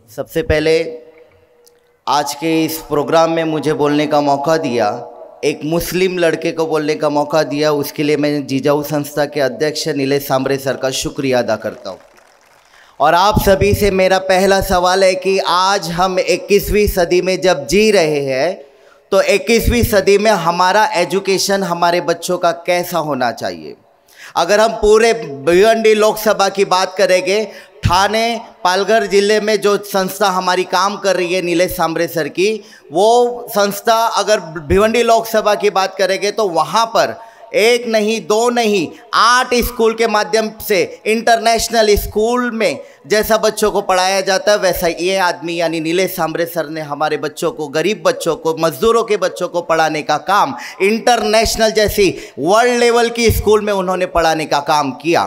सबसे पहले आज के इस प्रोग्राम में मुझे बोलने का मौका दिया, एक मुस्लिम लड़के को बोलने का मौका दिया, उसके लिए मैं जिजाऊ संस्था के अध्यक्ष नीलेश सांबरे सर का शुक्रिया अदा करता हूँ। और आप सभी से मेरा पहला सवाल है कि आज हम 21वीं सदी में जब जी रहे हैं तो 21वीं सदी में हमारा एजुकेशन हमारे बच्चों का कैसा होना चाहिए। अगर हम पूरे भिवंडी लोकसभा की बात करेंगे, ठाणे पालघर ज़िले में जो संस्था हमारी काम कर रही है नीलेश सांबरे सर की, वो संस्था अगर भिवंडी लोकसभा की बात करेंगे तो वहाँ पर एक नहीं दो नहीं 8 स्कूल के माध्यम से इंटरनेशनल स्कूल में जैसा बच्चों को पढ़ाया जाता है वैसा ये आदमी यानी नीलेश सांबरे सर ने हमारे बच्चों को, गरीब बच्चों को, मजदूरों के बच्चों को पढ़ाने का काम इंटरनेशनल जैसी वर्ल्ड लेवल की स्कूल में उन्होंने पढ़ाने का काम किया।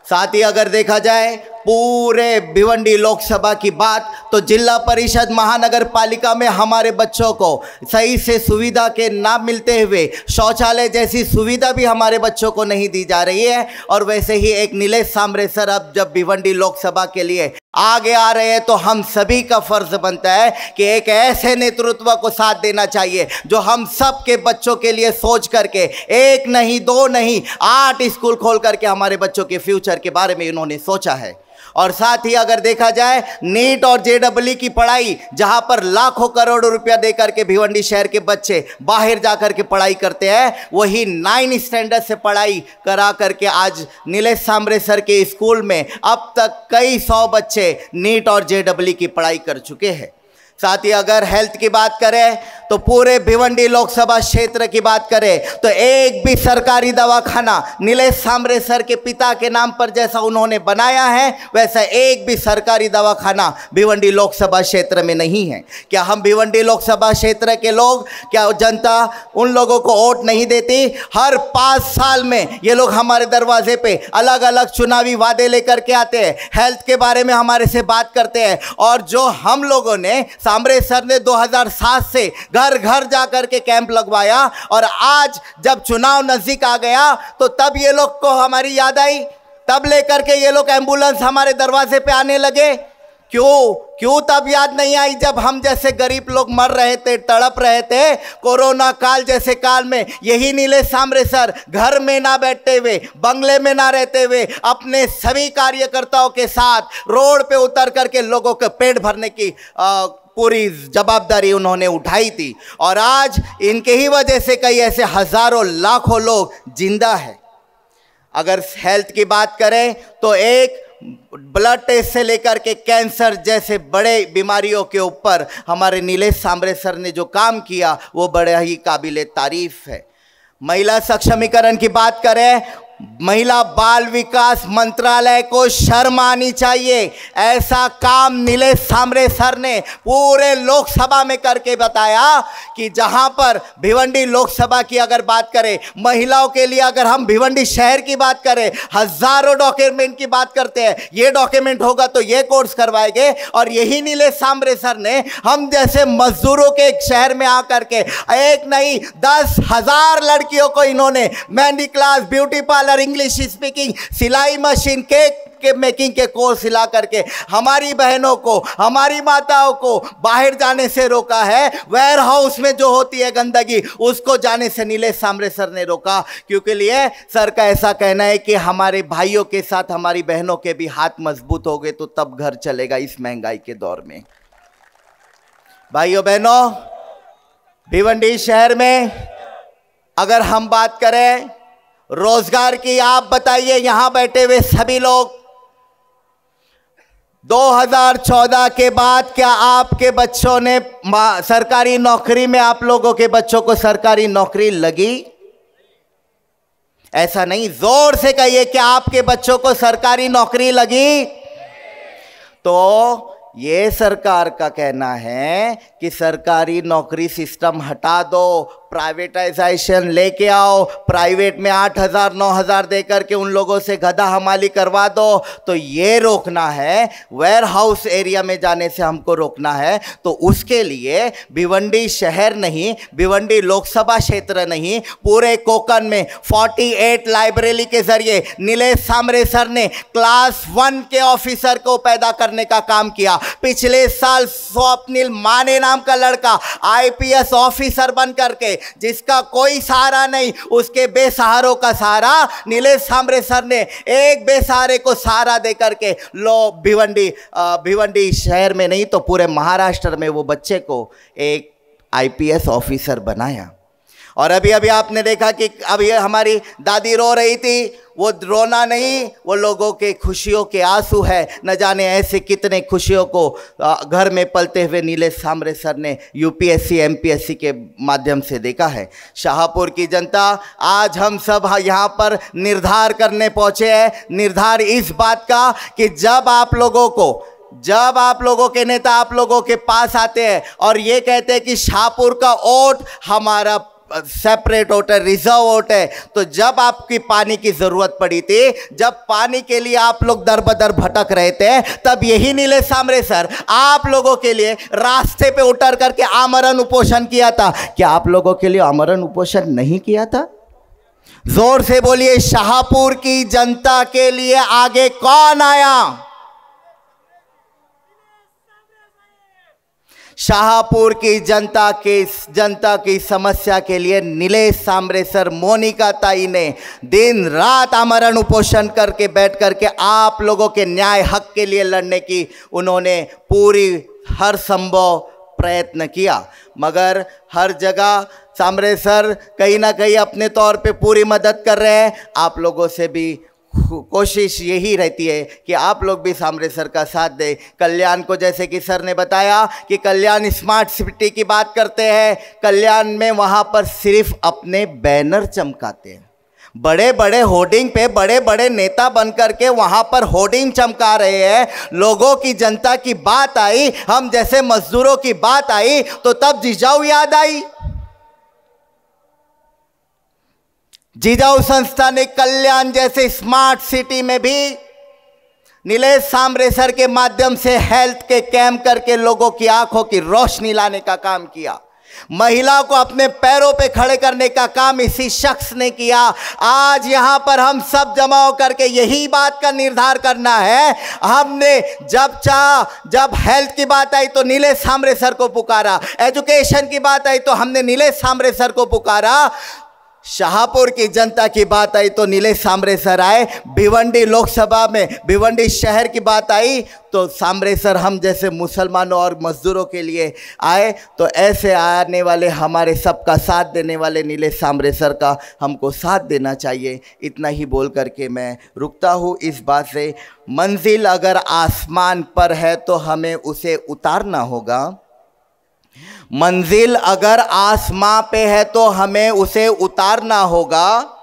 साथ ही अगर देखा जाए पूरे भिवंडी लोकसभा की बात तो जिला परिषद महानगर पालिका में हमारे बच्चों को सही से सुविधा के ना मिलते हुए शौचालय जैसी सुविधा भी हमारे बच्चों को नहीं दी जा रही है। और वैसे ही एक नीलेश सांबरे सर अब जब भिवंडी लोकसभा के लिए आगे आ रहे हैं तो हम सभी का फर्ज बनता है कि एक ऐसे नेतृत्व को साथ देना चाहिए जो हम सब के बच्चों के लिए सोच करके एक नहीं दो नहीं 8 स्कूल खोल करके हमारे बच्चों के फ्यूचर के बारे में इन्होंने सोचा है। और साथ ही अगर देखा जाए नीट और जेईई की पढ़ाई जहां पर लाखों करोड़ों रुपया देकर के भिवंडी शहर के बच्चे बाहर जाकर के पढ़ाई करते हैं, वही 9 स्टैंडर्ड से पढ़ाई करा करके आज नीलेश सांबरे सर के स्कूल में अब तक कई 100 बच्चे नीट और जेईई की पढ़ाई कर चुके हैं। साथ ही अगर हेल्थ की बात करें तो पूरे भिवंडी लोकसभा क्षेत्र की बात करें तो एक भी सरकारी दवाखाना नीलेश सांबरे सर के पिता के नाम पर जैसा उन्होंने बनाया है वैसा एक भी सरकारी दवाखाना भिवंडी लोकसभा क्षेत्र में नहीं है। क्या हम भिवंडी लोकसभा क्षेत्र के लोग, क्या जनता उन लोगों को वोट नहीं देती? हर 5 साल में ये लोग हमारे दरवाजे पे अलग अलग चुनावी वादे लेकर के आते हैं, हेल्थ के बारे में हमारे से बात करते हैं। और जो हम लोगों ने सांबरे सर ने 2007 से घर घर जाकर के कैंप लगवाया और आज जब चुनाव नजदीक आ गया तो तब ये लोग को हमारी याद आई, तब लेकर के ये लोग एम्बुलेंस हमारे दरवाजे पे आने लगे। क्यों तब याद नहीं आई जब हम जैसे गरीब लोग मर रहे थे, तड़प रहे थे कोरोना काल जैसे काल में? यही नीलेश सांबरे सर घर में ना बैठते हुए, बंगले में ना रहते हुए अपने सभी कार्यकर्ताओं के साथ रोड पे उतर करके लोगों के पेट भरने की पूरी जवाबदारी उन्होंने उठाई थी। और आज इनके ही वजह से कई ऐसे हजारों लाखों लोग जिंदा है। अगर हेल्थ की बात करें तो एक ब्लड टेस्ट से लेकर के कैंसर जैसे बड़े बीमारियों के ऊपर हमारे नीलेश सांबरे सर ने जो काम किया वो बड़ा ही काबिले तारीफ है। महिला सक्षमीकरण की बात करें, महिला बाल विकास मंत्रालय को शर्म आनी चाहिए। ऐसा काम नीलेश सांबरे सर ने पूरे लोकसभा में करके बताया कि जहां पर भिवंडी लोकसभा की अगर बात करें, महिलाओं के लिए अगर हम भिवंडी शहर की बात करें, हजारों डॉक्यूमेंट की बात करते हैं, ये डॉक्यूमेंट होगा तो ये कोर्स करवाएंगे। और यही नीलेश सांबरे सर ने हम जैसे मजदूरों के शहर में आकर के एक नहीं 10,000 लड़कियों को इन्होंने mehndi class, beauty parlour, English speaking, सिलाई मशीन, केक के मेकिंग के कोर्स सिला करके हमारी बहनों को, हमारी माताओं को बाहर जाने से रोका है। वेयर हाउस में जो होती है गंदगी उसको जाने से नीलेश सांबरे सर ने रोका, क्योंकि लिए सर का ऐसा कहना है कि हमारे भाइयों के साथ हमारी बहनों के भी हाथ मजबूत हो गए तो तब घर चलेगा इस महंगाई के दौर में। भाइयों बहनों, भिवंडी शहर में अगर हम बात करें रोजगार की, आप बताइए यहां बैठे हुए सभी लोग, 2014 के बाद क्या आपके बच्चों ने सरकारी नौकरी में, आप लोगों के बच्चों को सरकारी नौकरी लगी? ऐसा नहीं, जोर से कहिए कि आपके बच्चों को सरकारी नौकरी लगी। तो ये सरकार का कहना है कि सरकारी नौकरी सिस्टम हटा दो, प्राइवेटाइजेशन लेके आओ, प्राइवेट में 8,000 9,000 दे करके उन लोगों से गधा हमाली करवा दो। तो ये रोकना है, वेयर हाउस एरिया में जाने से हमको रोकना है। तो उसके लिए भिवंडी शहर नहीं, भिवंडी लोकसभा क्षेत्र नहीं, पूरे कोकण में 48 लाइब्रेरी के जरिए नीलेश सांबरे सर ने क्लास 1 के ऑफिसर को पैदा करने का काम किया। पिछले साल स्वप्निल माने नाम का लड़का IPS ऑफिसर बन करके, जिसका कोई सहारा नहीं, उसके बेसहारों का सहारा नीलेश सांबरे सर ने एक बेसहारे को सहारा दे करके भिवंडी शहर में नहीं तो पूरे महाराष्ट्र में वो बच्चे को एक IPS ऑफिसर बनाया। और अभी अभी आपने देखा कि अभी हमारी दादी रो रही थी, वो रोना नहीं, वो लोगों के खुशियों के आंसू है। न जाने ऐसे कितने खुशियों को घर में पलते हुए नीलेश सांबरे सर ने UPSC MPSC के माध्यम से देखा है। शाहपुर की जनता, आज हम सब यहाँ पर निर्धार करने पहुँचे हैं, निर्धार इस बात का कि जब आप लोगों के नेता आप लोगों के पास आते हैं और ये कहते हैं कि शाहपुर का वोट हमारा सेपरेट वोट है, रिजर्व वोट है, तो जब आपकी पानी की जरूरत पड़ी थी, जब पानी के लिए आप लोग दर बदर भटक रहे थे, तब यही नीलेश सांबरे सर आप लोगों के लिए रास्ते पे उतर करके आमरण उपोषण किया था। क्या आप लोगों के लिए आमरण उपोषण नहीं किया था? जोर से बोलिए, शाहपुर की जनता के लिए आगे कौन आया? शाहपुर की जनता की समस्या के लिए नीलेश सांबरे सर, मोनिका ताई ने दिन रात आमरण उपोषण करके बैठ करके आप लोगों के न्याय हक के लिए लड़ने की उन्होंने पूरी हर संभव प्रयत्न किया। मगर हर जगह सांबरे सर कहीं ना कहीं अपने तौर पे पूरी मदद कर रहे हैं। आप लोगों से भी कोशिश यही रहती है कि आप लोग भी सांबरे सर का साथ दें। कल्याण को, जैसे कि सर ने बताया कि कल्याण स्मार्ट सिटी की बात करते हैं, कल्याण में वहाँ पर सिर्फ अपने बैनर चमकाते हैं। बड़े बड़े होर्डिंग पे बड़े बड़े नेता बन करके वहाँ पर होर्डिंग चमका रहे हैं। लोगों की, जनता की बात आई, हम जैसे मजदूरों की बात आई तो तब जिजाऊ याद आई। जिजाऊ संस्था ने कल्याण जैसे स्मार्ट सिटी में भी नीलेश सांबरे सर के माध्यम से हेल्थ के कैंप करके लोगों की आंखों की रोशनी लाने का काम किया। महिला को अपने पैरों पे खड़े करने का काम इसी शख्स ने किया। आज यहाँ पर हम सब जमा होकर के यही बात का निर्धार करना है। हमने जब हेल्थ की बात आई तो नीलेश सांबरे सर को पुकारा, एजुकेशन की बात आई तो हमने नीलेश सांबरे सर को पुकारा, शाहपुर की जनता की बात आई तो नीलेश सांबरे सर आए, भिवंडी लोकसभा में भिवंडी शहर की बात आई तो सांबरे सर हम जैसे मुसलमानों और मजदूरों के लिए आए। तो ऐसे आने वाले, हमारे सबका साथ देने वाले नीलेश सांबरे सर का हमको साथ देना चाहिए। इतना ही बोल करके मैं रुकता हूँ इस बात से, मंजिल अगर आसमान पर है तो हमें उसे उतारना होगा, मंजिल अगर आसमां पे है तो हमें उसे उतारना होगा।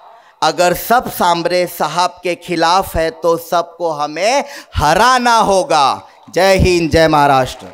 अगर सब सांबरे साहब के खिलाफ है तो सबको हमें हराना होगा। जय हिंद, जय महाराष्ट्र।